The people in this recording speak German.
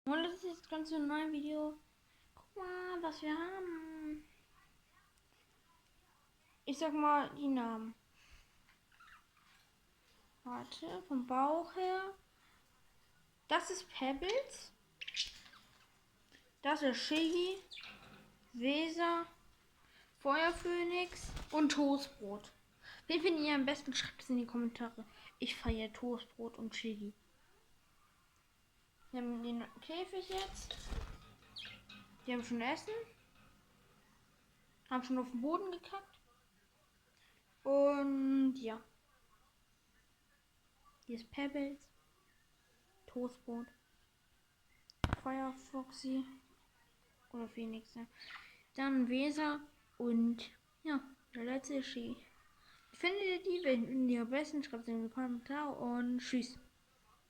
Und das ist jetzt ganz ein neues Video. Guck mal, was wir haben. Ich sag mal die Namen. Warte, vom Bauch her. Das ist Pebbles. Das ist Shiggy, Weser, Feuerphönix und Toastbrot. Wen findet ihr am besten? Schreibt es in die Kommentare. Ich feiere Toastbrot und Shiggy. Wir haben den Käfig jetzt. Die haben schon Essen. Haben schon auf den Boden gekackt. Und ja. Hier ist Pebbles. Toastbrot. Feuerfoxy. Oder Phoenix. Ja. Dann Weser. Und ja, der letzte ist Shiggy. Findet ihr die? Wenn ihr am besten schreibt es in die Kommentare. Und tschüss.